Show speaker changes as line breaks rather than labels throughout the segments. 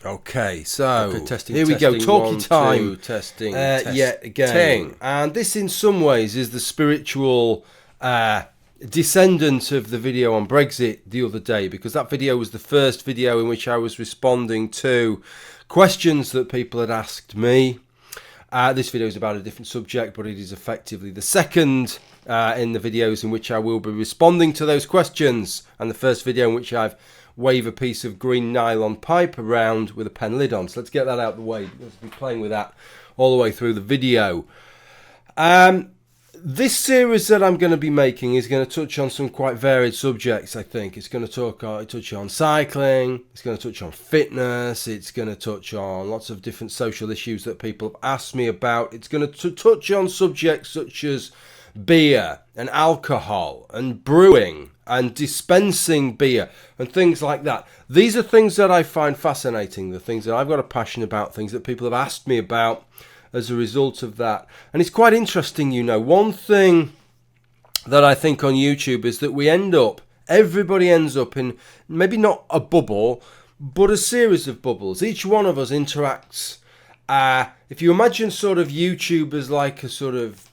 Okay, so
okay, testing,
here we go,
testing,
talkie
one,
time.
two, testing,
Yet again. And this in some ways is the spiritual descendant of the video on Brexit the other day, because that video was the first video in which I was responding to questions that people had asked me. This video is about a different subject, but it is effectively the second in the videos in which I will be responding to those questions, and the first video in which I've wave a piece of green nylon pipe around with a pen lid on. So let's get that out of the way. Let's be playing with that all the way through the video. This series that I'm going to be making is going to touch on some quite varied subjects, I think. It's going to touch on cycling, it's going to touch on fitness, it's going to touch on lots of different social issues that people have asked me about. It's going to touch on subjects such as beer and alcohol and brewing and dispensing beer and things like that. These are things that I find fascinating, the things that I've got a passion about, things that people have asked me about as a result of that. And it's quite interesting, you know. One thing that I think on YouTube is that everybody ends up in maybe not a bubble, but a series of bubbles. Each one of us interacts. If you imagine sort of YouTube as like a sort of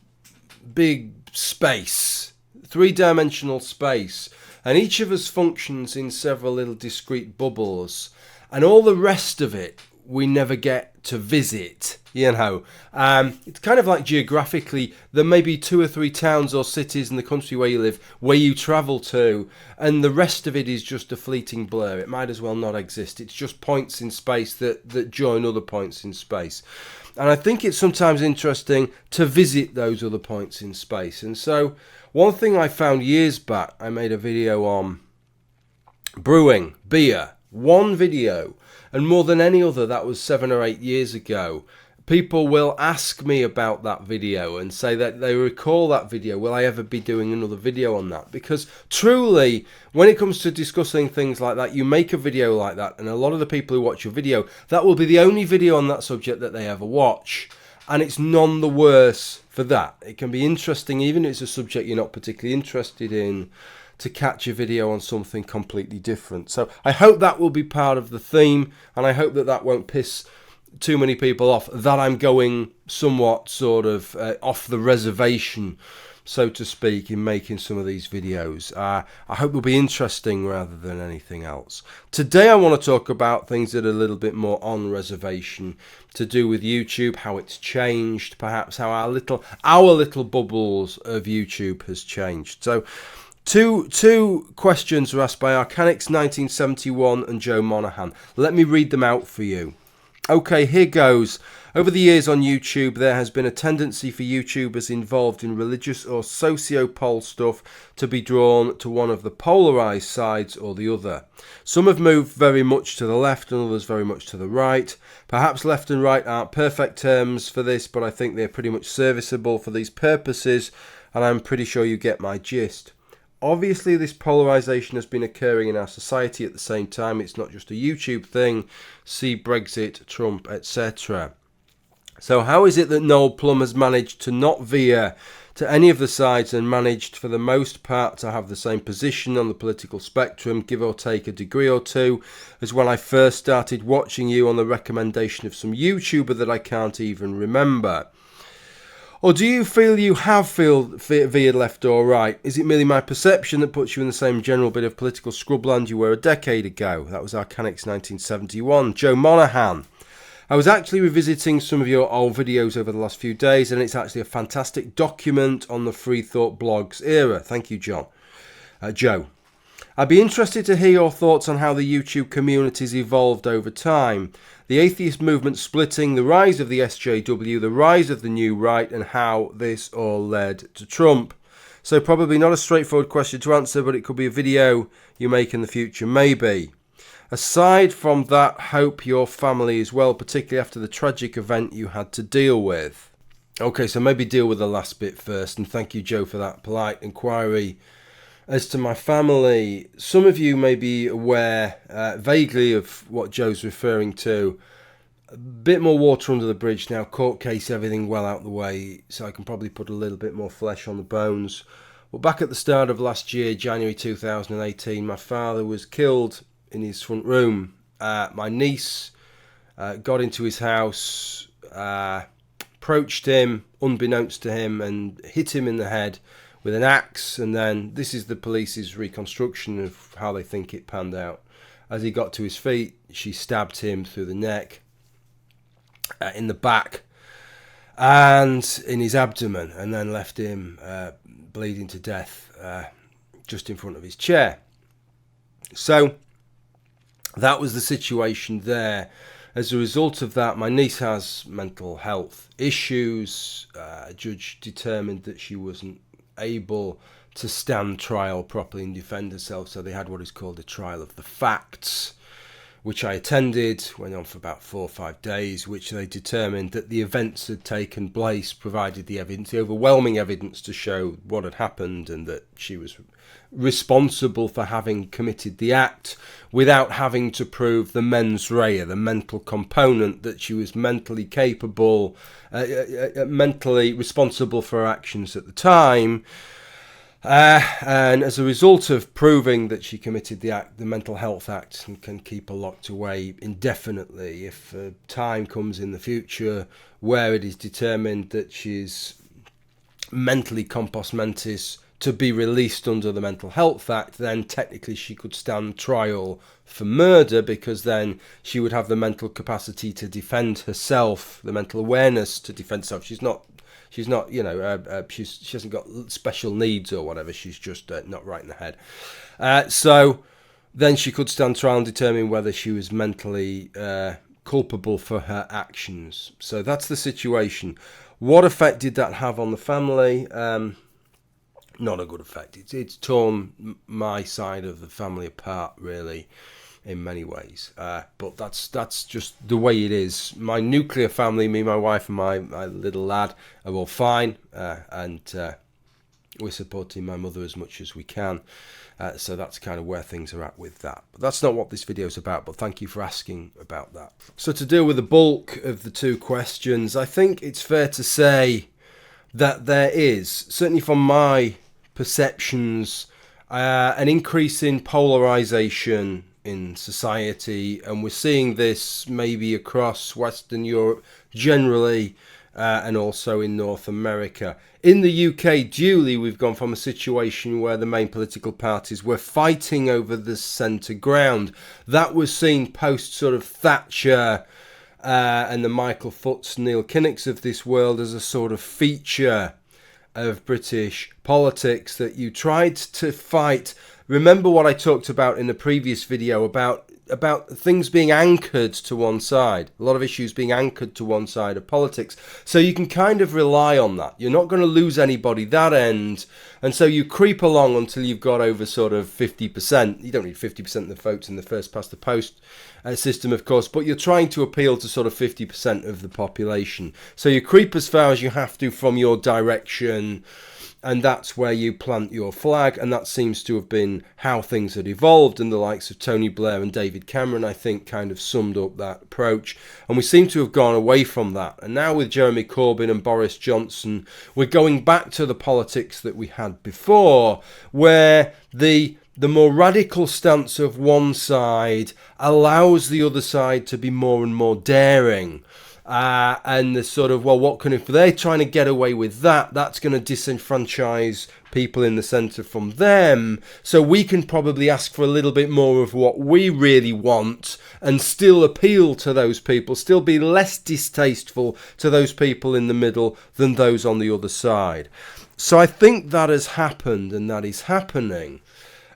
big space, three-dimensional space, and each of us functions in several little discrete bubbles, and all the rest of it we never get to visit, you know. It's kind of like geographically, there may be 2 or 3 towns or cities in the country where you live, where you travel to, and the rest of it is just a fleeting blur. It might as well not exist. It's just points in space that join other points in space. And I think it's sometimes interesting to visit those other points in space. And so one thing I found years back, I made a video on brewing, beer, one video, and more than any other, that was 7 or 8 years ago. People will ask me about that video and say that they recall that video. Will I ever be doing another video on that? Because truly, when it comes to discussing things like that, you make a video like that, and a lot of the people who watch your video, that will be the only video on that subject that they ever watch. And it's none the worse for that. It can be interesting, even if it's a subject you're not particularly interested in, to catch a video on something completely different. So I hope that will be part of the theme, and I hope that that won't piss too many people off, that I'm going somewhat sort of off the reservation, so to speak, in making some of these videos. I hope they'll be interesting rather than anything else. Today I want to talk about things that are a little bit more on reservation, to do with YouTube, how it's changed, perhaps how our little bubbles of YouTube has changed. So two questions were asked by Arcanix1971 and Joe Monaghan. Let me read them out for you. Okay, here goes. Over the years on YouTube, there has been a tendency for YouTubers involved in religious or socio-pol stuff to be drawn to one of the polarized sides or the other. Some have moved very much to the left and others very much to the right. Perhaps left and right aren't perfect terms for this, but I think they're pretty much serviceable for these purposes, and I'm pretty sure you get my gist. Obviously, this polarisation has been occurring in our society at the same time. It's not just a YouTube thing. See Brexit, Trump, etc. So how is it that Noel Plum has managed to not veer to any of the sides and managed for the most part to have the same position on the political spectrum, give or take a degree or two, as when I first started watching you on the recommendation of some YouTuber that I can't even remember? Or do you feel you have veered left or right? Is it merely my perception that puts you in the same general bit of political scrubland you were a decade ago? That was Arcanix 1971. Joe Monaghan. I was actually revisiting some of your old videos over the last few days, and it's actually a fantastic document on the Free Thought blogs era. Thank you, Joe. I'd be interested to hear your thoughts on how the YouTube community's evolved over time. The atheist movement splitting, the rise of the SJW, the rise of the new right, and how this all led to Trump. So probably not a straightforward question to answer, but it could be a video you make in the future, maybe. Aside from that, hope your family is well, particularly after the tragic event you had to deal with. Okay, so maybe deal with the last bit first, and thank you, Joe, for that polite inquiry. As to my family, some of you may be aware vaguely of what Joe's referring to. A bit more water under the bridge now, court case, everything well out the way, so I can probably put a little bit more flesh on the bones. Well, back at the start of last year, January 2018, my father was killed in his front room. My niece got into his house, approached him unbeknownst to him and hit him in the head with an axe. And then this is the police's reconstruction of how they think it panned out. As he got to his feet, she stabbed him through the neck, in the back, and in his abdomen, and then left him bleeding to death just in front of his chair. So that was the situation there. As a result of that, my niece has mental health issues. A judge determined that she wasn't able to stand trial properly and defend herself, so they had what is called a trial of the facts, which I attended, went on for about 4 or 5 days, which they determined that the events had taken place, provided the evidence, the overwhelming evidence to show what had happened, and that she was responsible for having committed the act without having to prove the mens rea, the mental component, that she was mentally capable, mentally responsible for her actions at the time. And as a result of proving that she committed the act, the Mental Health Act can keep her locked away indefinitely. If time comes in the future where it is determined that she's mentally compos mentis to be released under the Mental Health Act, then technically she could stand trial for murder, because then she would have the mental capacity to defend herself, the mental awareness to defend herself. She's not, she hasn't got special needs or whatever. She's just not right in the head. So then she could stand trial and determine whether she was mentally culpable for her actions. So that's the situation. What effect did that have on the family? Not a good effect. It's torn my side of the family apart, really, in many ways. But that's just the way it is. My nuclear family, me, my wife, and my little lad, are all fine, and we're supporting my mother as much as we can. So that's kind of where things are at with that. But that's not what this video is about, but thank you for asking about that. So to deal with the bulk of the two questions, I think it's fair to say that there is, certainly from my perceptions, an increase in polarization in society, and we're seeing this maybe across Western Europe generally, and also in North America. In the UK, duly, we've gone from a situation where the main political parties were fighting over the centre ground. That was seen post sort of Thatcher and the Michael Foots, Neil Kinnocks of this world as a sort of feature of British politics, that you tried to fight. Remember what I talked about in the previous video about things being anchored to one side, a lot of issues being anchored to one side of politics. So you can kind of rely on that. You're not going to lose anybody that end. And so you creep along until you've got over sort of 50%. You don't need 50% of the votes in the first past the post system, of course, but you're trying to appeal to sort of 50% of the population. So you creep as far as you have to from your direction, and that's where you plant your flag, and that seems to have been how things had evolved, and the likes of Tony Blair and David Cameron, I think, kind of summed up that approach, and we seem to have gone away from that. And now with Jeremy Corbyn and Boris Johnson, we're going back to the politics that we had before, where the more radical stance of one side allows the other side to be more and more daring. And the sort of, well, what can, if they're trying to get away with that, that's going to disenfranchise people in the centre from them. So we can probably ask for a little bit more of what we really want and still appeal to those people, still be less distasteful to those people in the middle than those on the other side. So I think that has happened, and that is happening.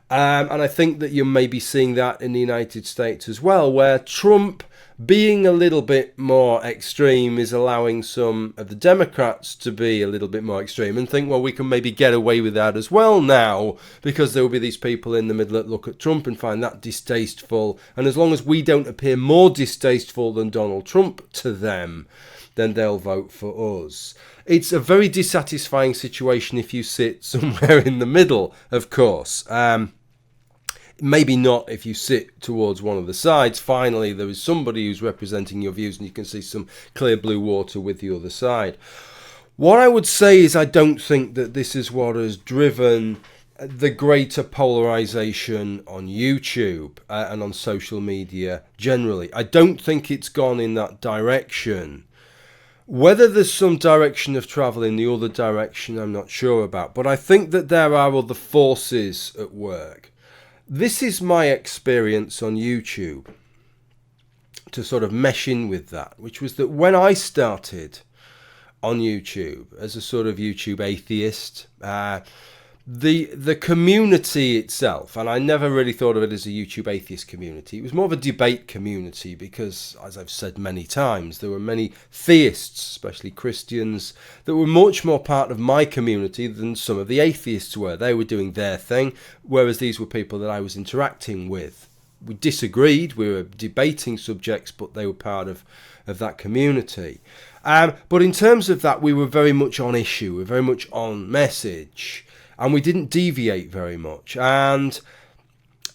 And I think that you're maybe seeing that in the United States as well, where Trump, being a little bit more extreme, is allowing some of the Democrats to be a little bit more extreme and think, well, we can maybe get away with that as well now, because there will be these people in the middle that look at Trump and find that distasteful. And as long as we don't appear more distasteful than Donald Trump to them, then they'll vote for us. It's a very dissatisfying situation if you sit somewhere in the middle, of course. Maybe not if you sit towards one of the sides. Finally, there is somebody who's representing your views, and you can see some clear blue water with the other side. What I would say is I don't think that this is what has driven the greater polarization on YouTube and on social media generally. I don't think it's gone in that direction. Whether there's some direction of travel in the other direction, I'm not sure about. But I think that there are other forces at work. This is my experience on YouTube, to sort of mesh in with that, which was that when I started on YouTube as a sort of YouTube atheist, the community itself, and I never really thought of it as a YouTube atheist community, it was more of a debate community because, as I've said many times, there were many theists, especially Christians, that were much more part of my community than some of the atheists were. They were doing their thing, whereas these were people that I was interacting with. We disagreed, we were debating subjects, but they were part of that community. But in terms of that, we were very much on issue, we were very much on message, and we didn't deviate very much. And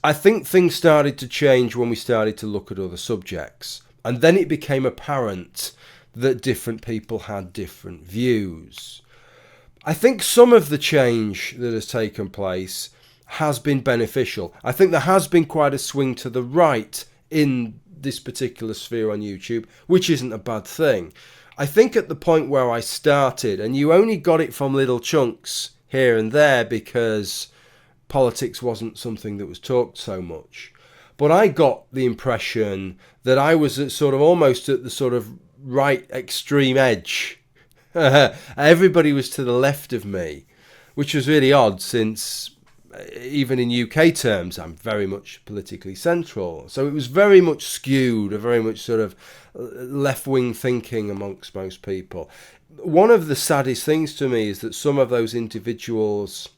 I think things started to change when we started to look at other subjects. And then it became apparent that different people had different views. I think some of the change that has taken place has been beneficial. I think there has been quite a swing to the right in this particular sphere on YouTube, which isn't a bad thing. I think at the point where I started, and you only got it from little chunks here and there because politics wasn't something that was talked so much, but I got the impression that I was at sort of almost at the sort of right extreme edge. Everybody was to the left of me, which was really odd since even in UK terms, I'm very much politically central. So it was very much skewed, a very much sort of left-wing thinking amongst most people. One of the saddest things to me is that some of those individuals,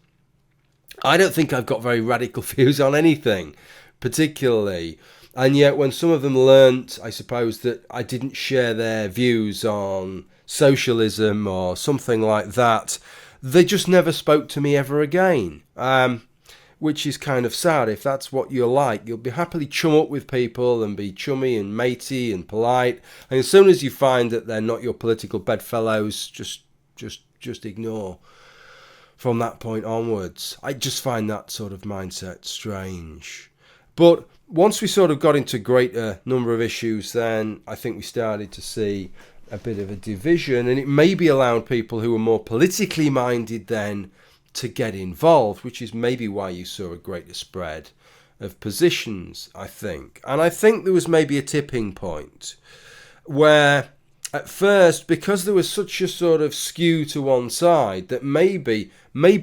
I don't think I've got very radical views on anything, particularly. And yet when some of them learnt, I suppose, that I didn't share their views on socialism or something like that, they just never spoke to me ever again, which is kind of sad. If that's what you're like, you'll be happily chum up with people and be chummy and matey and polite. And as soon as you find that they're not your political bedfellows, just ignore from that point onwards. I just find that sort of mindset strange. But once we sort of got into greater number of issues, then I think we started to see a bit of a division, and it maybe allowed people who were more politically minded then to get involved, which is maybe why you saw a greater spread of positions, I think. And I think there was maybe a tipping point where at first, because there was such a sort of skew to one side, that maybe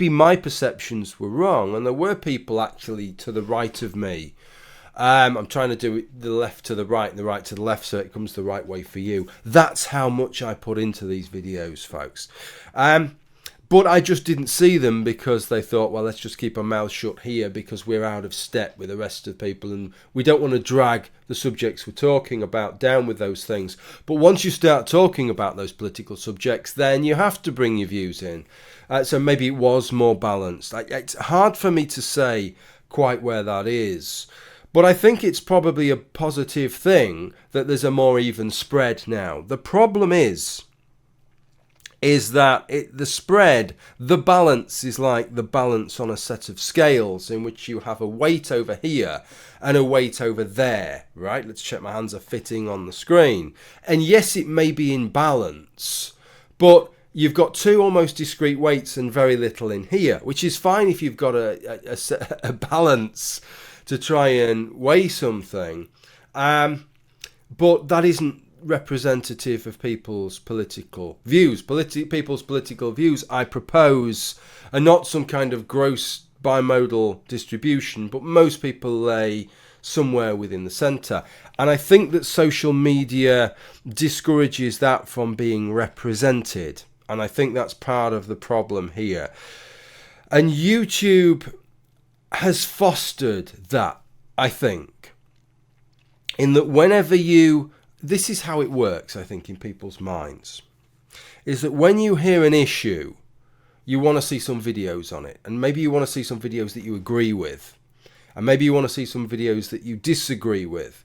my perceptions were wrong, and there were people actually to the right of me. I'm trying to do it the left to the right and the right to the left so it comes the right way for you. That's how much I put into these videos, folks. But I just didn't see them because they thought, well, let's just keep our mouths shut here because we're out of step with the rest of people and we don't want to drag the subjects we're talking about down with those things. But once you start talking about those political subjects, then you have to bring your views in. So maybe it was more balanced. It's hard for me to say quite where that is. But I think it's probably a positive thing that there's a more even spread now. The problem is that the spread, the balance is like the balance on a set of scales in which you have a weight over here and a weight over there, right? Let's check my hands are fitting on the screen. And yes, it may be in balance, but you've got two almost discrete weights and very little in here, which is fine if you've got a balance to try and weigh something, but that isn't representative of people's political views. People's political views, I propose, are not some kind of gross bimodal distribution, but most people lay somewhere within the centre. And I think that social media discourages that from being represented, and I think that's part of the problem here. And YouTube has fostered that, I think, in that whenever this is how it works, I think, in people's minds, is that when you hear an issue, you want to see some videos on it, and maybe you want to see some videos that you agree with, and maybe you want to see some videos that you disagree with.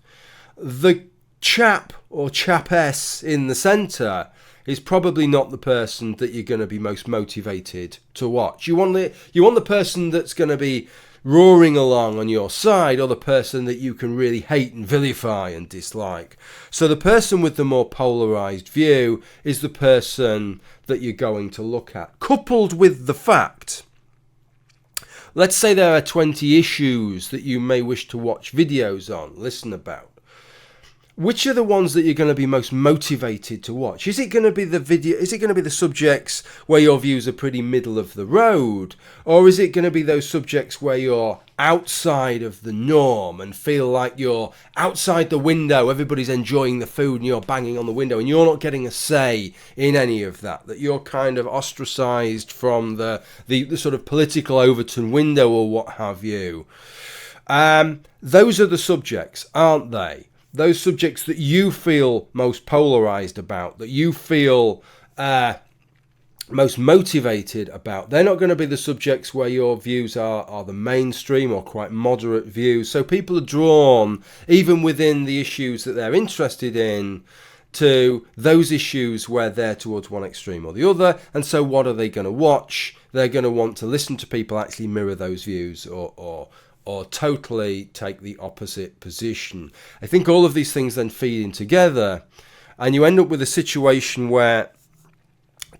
The chap or chapess in the centre is probably not the person that you're going to be most motivated to watch. You want the person that's going to be roaring along on your side, or the person that you can really hate and vilify and dislike. So the person with the more polarized view is the person that you're going to look at, coupled with the fact, let's say there are 20 issues that you may wish to watch videos on, listen about. Which are the ones that you're going to be most motivated to watch? Is it going to be the subjects where your views are pretty middle of the road? Or is it going to be those subjects where you're outside of the norm and feel like you're outside the window, everybody's enjoying the food and you're banging on the window and you're not getting a say in any of that, that you're kind of ostracized from the sort of political Overton window or what have you? Those are the subjects, aren't they? Those subjects that you feel most polarized about, that you feel most motivated about, they're not going to be the subjects where your views are the mainstream or quite moderate views. So people are drawn, even within the issues that they're interested in, to those issues where they're towards one extreme or the other. And so what are they going to watch? They're going to want to listen to people actually mirror those views or totally take the opposite position. I think all of these things then feed in together, and you end up with a situation where,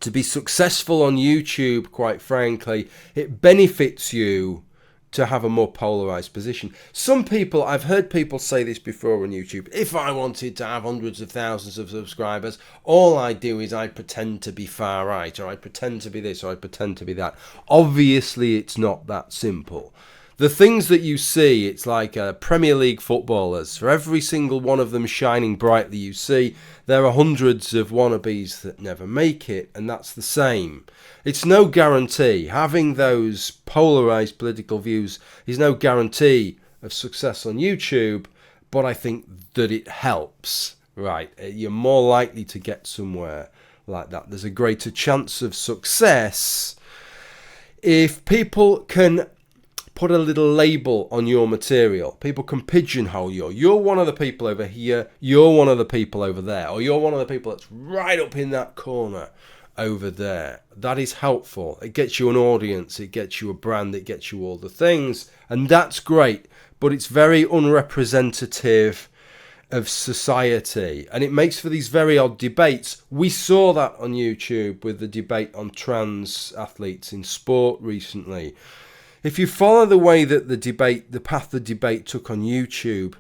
to be successful on YouTube, quite frankly, it benefits you to have a more polarized position. Some people, I've heard people say this before on YouTube, if I wanted to have hundreds of thousands of subscribers, all I do is I pretend to be far right, or I pretend to be this, or I pretend to be that. Obviously, it's not that simple. The things that you see, it's like Premier League footballers. For every single one of them shining brightly you see, there are hundreds of wannabes that never make it, and that's the same. It's no guarantee. Having those polarized political views is no guarantee of success on YouTube, but I think that it helps, right? You're more likely to get somewhere like that. There's a greater chance of success if people can put a little label on your material. People can pigeonhole you. You're one of the people over here, you're one of the people over there, or you're one of the people that's right up in that corner over there. That is helpful. It gets you an audience, it gets you a brand, it gets you all the things, and that's great, but it's very unrepresentative of society, and it makes for these very odd debates. We saw that on YouTube with the debate on trans athletes in sport recently. If you follow the way that the path the debate took on YouTube,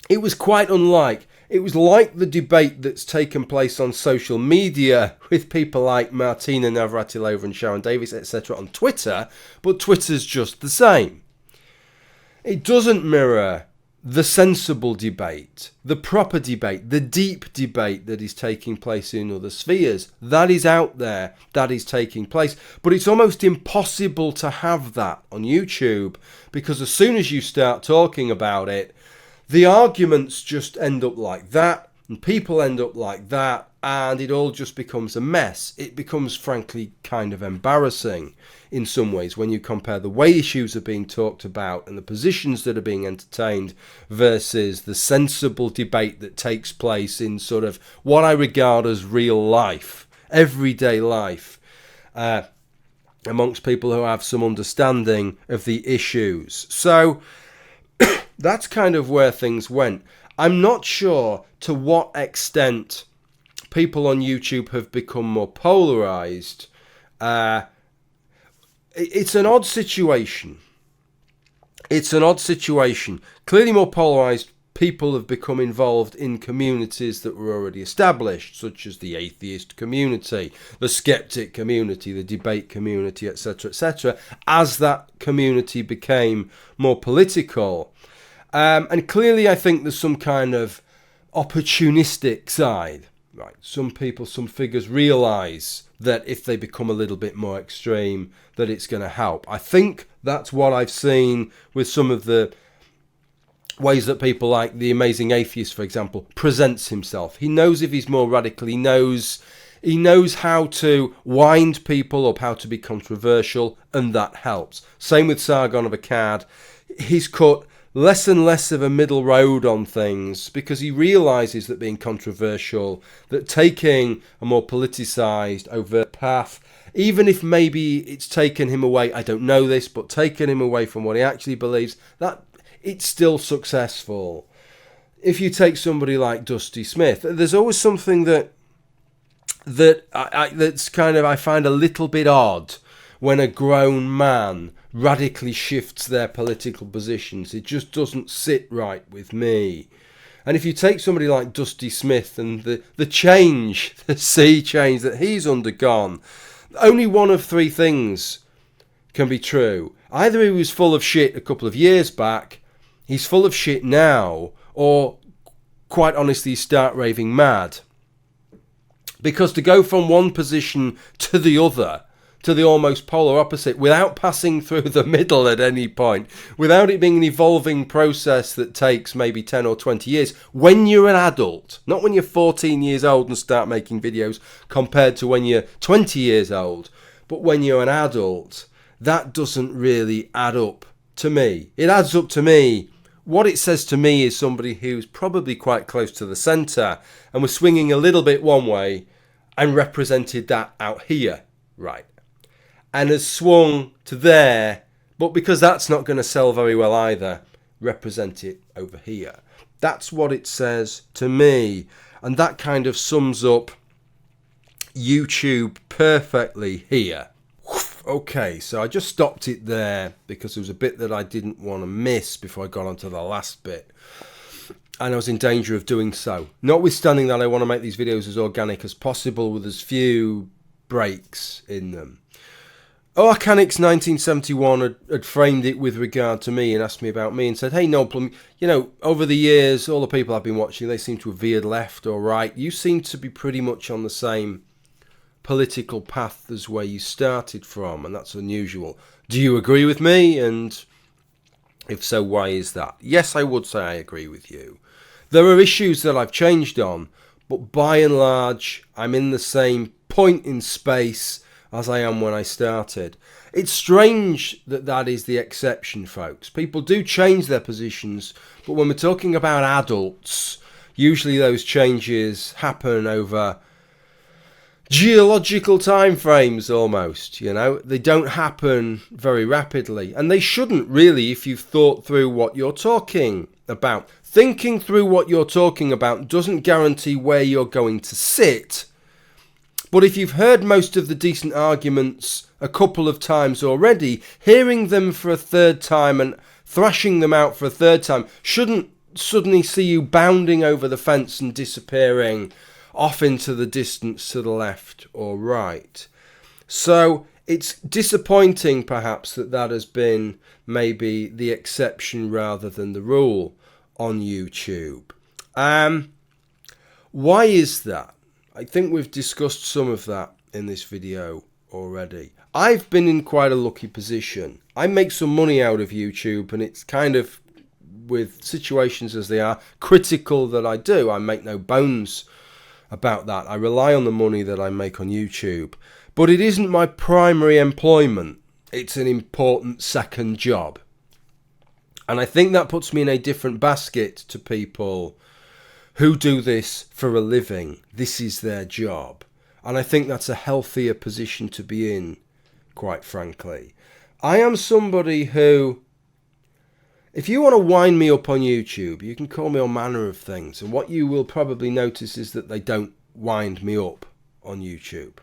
it was quite unlike. It was like the debate that's taken place on social media with people like Martina Navratilova and Sharon Davis, etc. on Twitter, but Twitter's just the same. It doesn't mirror the sensible debate, the proper debate, the deep debate that is taking place in other spheres. That is out there, that is taking place. But it's almost impossible to have that on YouTube, because as soon as you start talking about it, the arguments just end up like that, and people end up like that, and it all just becomes a mess. It becomes, frankly, kind of embarrassing in some ways when you compare the way issues are being talked about and the positions that are being entertained versus the sensible debate that takes place in sort of what I regard as real life, everyday life, amongst people who have some understanding of the issues. So that's kind of where things went. I'm not sure to what extent people on YouTube have become more polarized. It's an odd situation. Clearly more polarized people have become involved in communities that were already established, such as the atheist community, the skeptic community, the debate community, etc., etc., as that community became more political. And clearly I think there's some kind of opportunistic side. Right, some figures realise that if they become a little bit more extreme, that it's going to help. I think that's what I've seen with some of the ways that people like the Amazing Atheist, for example, presents himself. He knows if he's more radical, he knows how to wind people up, how to be controversial, and that helps. Same with Sargon of Akkad. He's cut less and less of a middle road on things, because he realises that being controversial, that taking a more politicised, overt path, even if maybe it's taken him away, I don't know this, but taken him away from what he actually believes, that it's still successful. If you take somebody like Dusty Smith, there's always something that's kind of, I find a little bit odd when a grown man radically shifts their political positions. It just doesn't sit right with me. And if you take somebody like Dusty Smith and the change, the sea change that he's undergone, only one of three things can be true. Either he was full of shit a couple of years back, he's full of shit now, or quite honestly, he's stark raving mad. Because to go from one position to the other, to the almost polar opposite, without passing through the middle at any point, without it being an evolving process that takes maybe 10 or 20 years, when you're an adult, not when you're 14 years old and start making videos, compared to when you're 20 years old, but when you're an adult, that doesn't really add up to me. It adds up to me. What it says to me is somebody who's probably quite close to the centre and was swinging a little bit one way and represented that out here, right? And has swung to there, but because that's not going to sell very well either, represent it over here. That's what it says to me. And that kind of sums up YouTube perfectly here. Okay, so I just stopped it there because there was a bit that I didn't want to miss before I got onto the last bit. And I was in danger of doing so. Notwithstanding that, I want to make these videos as organic as possible with as few breaks in them. Arcanix 1971 had framed it with regard to me and asked me about me and said, hey, Noel, Plum, you know, over the years, all the people I've been watching, they seem to have veered left or right. You seem to be pretty much on the same political path as where you started from, and that's unusual. Do you agree with me? And if so, why is that? Yes, I would say I agree with you. There are issues that I've changed on, but by and large, I'm in the same point in space as I am when I started. It's strange that that is the exception, folks. People do change their positions, but when we're talking about adults, usually those changes happen over geological time frames almost, you know. They don't happen very rapidly, and they shouldn't really if you've thought through what you're talking about. Thinking through what you're talking about doesn't guarantee where you're going to sit, but if you've heard most of the decent arguments a couple of times already, hearing them for a third time and thrashing them out for a third time shouldn't suddenly see you bounding over the fence and disappearing off into the distance to the left or right. So it's disappointing perhaps that has been maybe the exception rather than the rule on YouTube. Why is that? I think we've discussed some of that in this video already. I've been in quite a lucky position. I make some money out of YouTube, and it's kind of, with situations as they are, critical that I do. I make no bones about that. I rely on the money that I make on YouTube. But it isn't my primary employment. It's an important second job. And I think that puts me in a different basket to people who do this for a living. This is their job. And I think that's a healthier position to be in, quite frankly. I am somebody who, if you want to wind me up on YouTube, you can call me all manner of things. And what you will probably notice is that they don't wind me up on YouTube.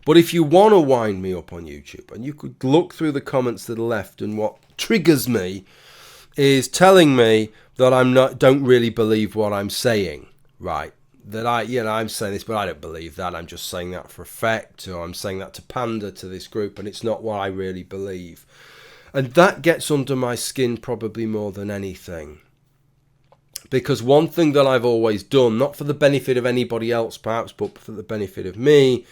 But if you want to wind me up on YouTube, and you could look through the comments that are left, and what triggers me is telling me that don't really believe what I'm saying, right? That I'm saying this, but I don't believe that. I'm just saying that for effect, or I'm saying that to pander to this group, and it's not what I really believe. And that gets under my skin probably more than anything. Because one thing that I've always done, not for the benefit of anybody else perhaps, but for the benefit of me,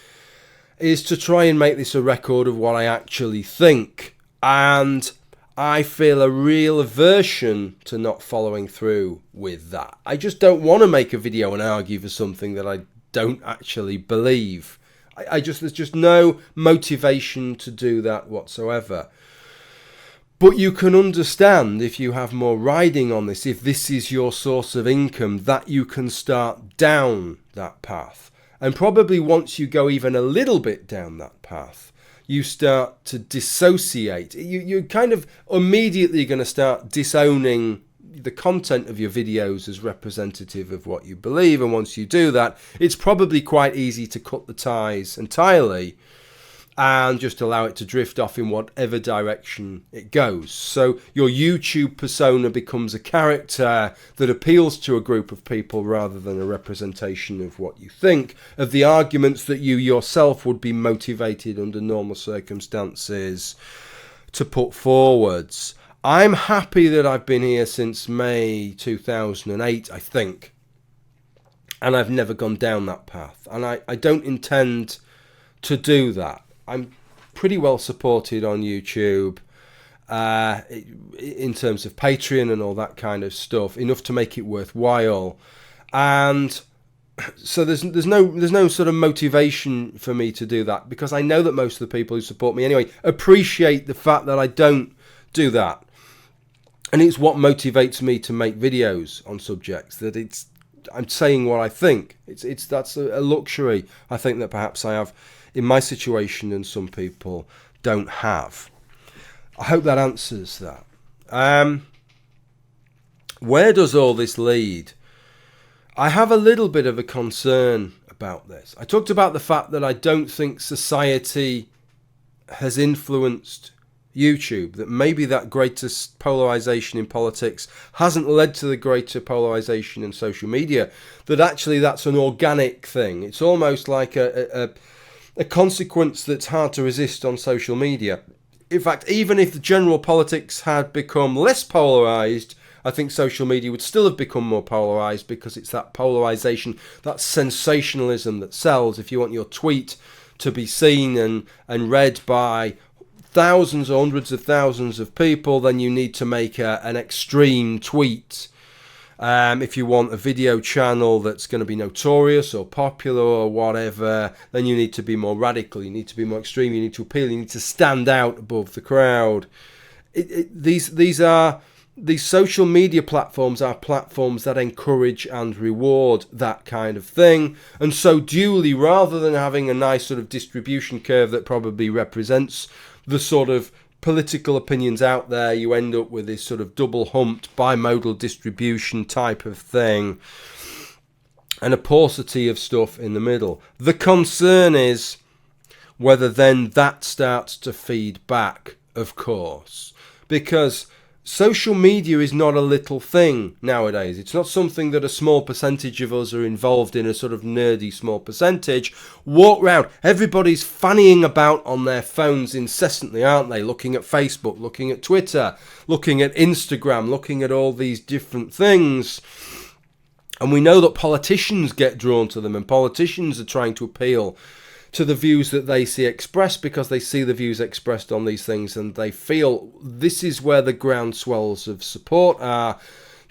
is to try and make this a record of what I actually think. And I feel a real aversion to not following through with that. I just don't want to make a video and argue for something that I don't actually believe. There's just no motivation to do that whatsoever. But you can understand, if you have more riding on this, if this is your source of income, that you can start down that path. And probably once you go even a little bit down that path, you start to dissociate. You're kind of immediately going to start disowning the content of your videos as representative of what you believe. And once you do that, it's probably quite easy to cut the ties entirely and just allow it to drift off in whatever direction it goes. So your YouTube persona becomes a character that appeals to a group of people rather than a representation of what you think, of the arguments that you yourself would be motivated under normal circumstances to put forwards. I'm happy that I've been here since May 2008, I think, and I've never gone down that path, and I don't intend to do that. I'm pretty well supported on YouTube in terms of Patreon and all that kind of stuff, enough to make it worthwhile. And so there's no sort of motivation for me to do that, because I know that most of the people who support me anyway appreciate the fact that I don't do that. And it's what motivates me to make videos on subjects, that I'm saying what I think. That's a luxury I think that perhaps I have in my situation and some people don't have. I hope that answers that. Where does all this lead? I have a little bit of a concern about this. I talked about the fact that I don't think society has influenced YouTube, that maybe that greater polarization in politics hasn't led to the greater polarization in social media, that actually that's an organic thing. It's almost like a consequence that's hard to resist on social media. In fact, even if the general politics had become less polarized, I think social media would still have become more polarized, because it's that polarization, that sensationalism that sells. If you want your tweet to be seen and read by thousands or hundreds of thousands of people, then you need to make an extreme tweet. If you want a video channel that's going to be notorious or popular or whatever, then you need to be more radical, you need to be more extreme, you need to appeal, you need to stand out above the crowd. These social media platforms are platforms that encourage and reward that kind of thing. And so duly, rather than having a nice sort of distribution curve that probably represents the sort of political opinions out there, you end up with this sort of double-humped bimodal distribution type of thing, and a paucity of stuff in the middle. The concern is whether then that starts to feed back, of course, because social media is not a little thing nowadays. It's not something that a small percentage of us are involved in, a sort of nerdy small percentage. Walk round, everybody's fannying about on their phones incessantly, aren't they? Looking at Facebook, looking at Twitter, looking at Instagram, looking at all these different things. And we know that politicians get drawn to them, and politicians are trying to appeal to the views that they see expressed, because they see the views expressed on these things and they feel this is where the groundswells of support are,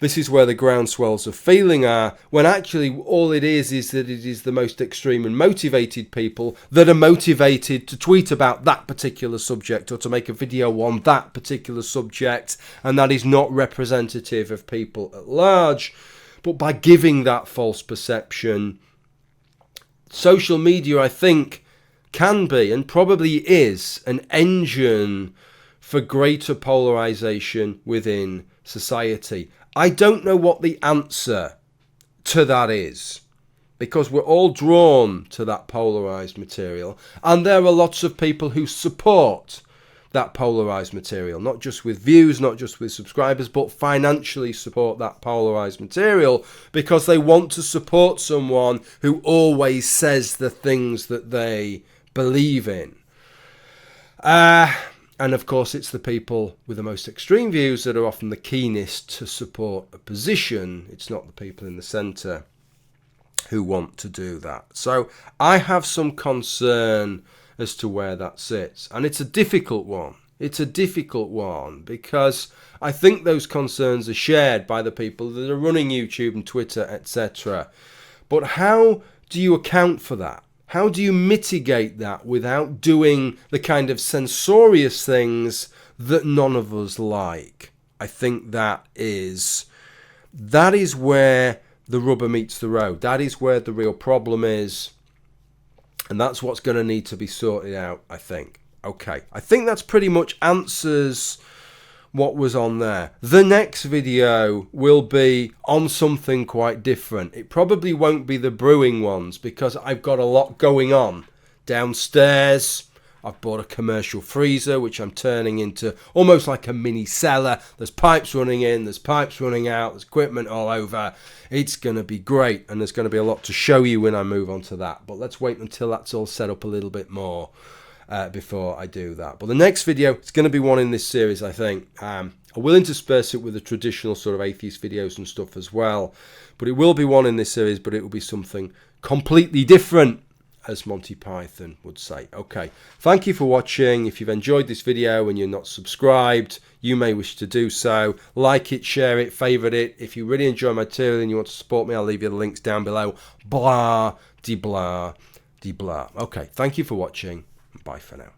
this is where the groundswells of feeling are, when actually all it is that it is the most extreme and motivated people that are motivated to tweet about that particular subject or to make a video on that particular subject, and that is not representative of people at large. But by giving that false perception, social media, I think, can be and probably is an engine for greater polarization within society. I don't know what the answer to that is, because we're all drawn to that polarized material, and there are lots of people who support that polarized material, not just with views, not just with subscribers, but financially support that polarized material because they want to support someone who always says the things that they believe in. And of course, it's the people with the most extreme views that are often the keenest to support a position. It's not the people in the centre who want to do that. So I have some concern as to where that sits. And it's a difficult one. It's a difficult one because I think those concerns are shared by the people that are running YouTube and Twitter, etc. But how do you account for that? How do you mitigate that without doing the kind of censorious things that none of us like. I think that is where the rubber meets the road. That is where the real problem is. And that's what's going to need to be sorted out, I think. Okay, I think that's pretty much answers what was on there. The next video will be on something quite different. It probably won't be the brewing ones because I've got a lot going on downstairs. I've bought a commercial freezer which I'm turning into almost like a mini cellar. There's pipes running in, there's pipes running out, there's equipment all over. It's going to be great, and there's going to be a lot to show you when I move on to that. But let's wait until that's all set up a little bit more before I do that. But the next video, it's going to be one in this series, I think. I will intersperse it with the traditional sort of atheist videos and stuff as well. But it will be one in this series, but it will be something completely different, as Monty Python would say. Okay, thank you for watching. If you've enjoyed this video and you're not subscribed, you may wish to do so. Like it, share it, favourite it. If you really enjoy my material and you want to support me, I'll leave you the links down below. Blah, de blah, de blah. Okay, thank you for watching. Bye for now.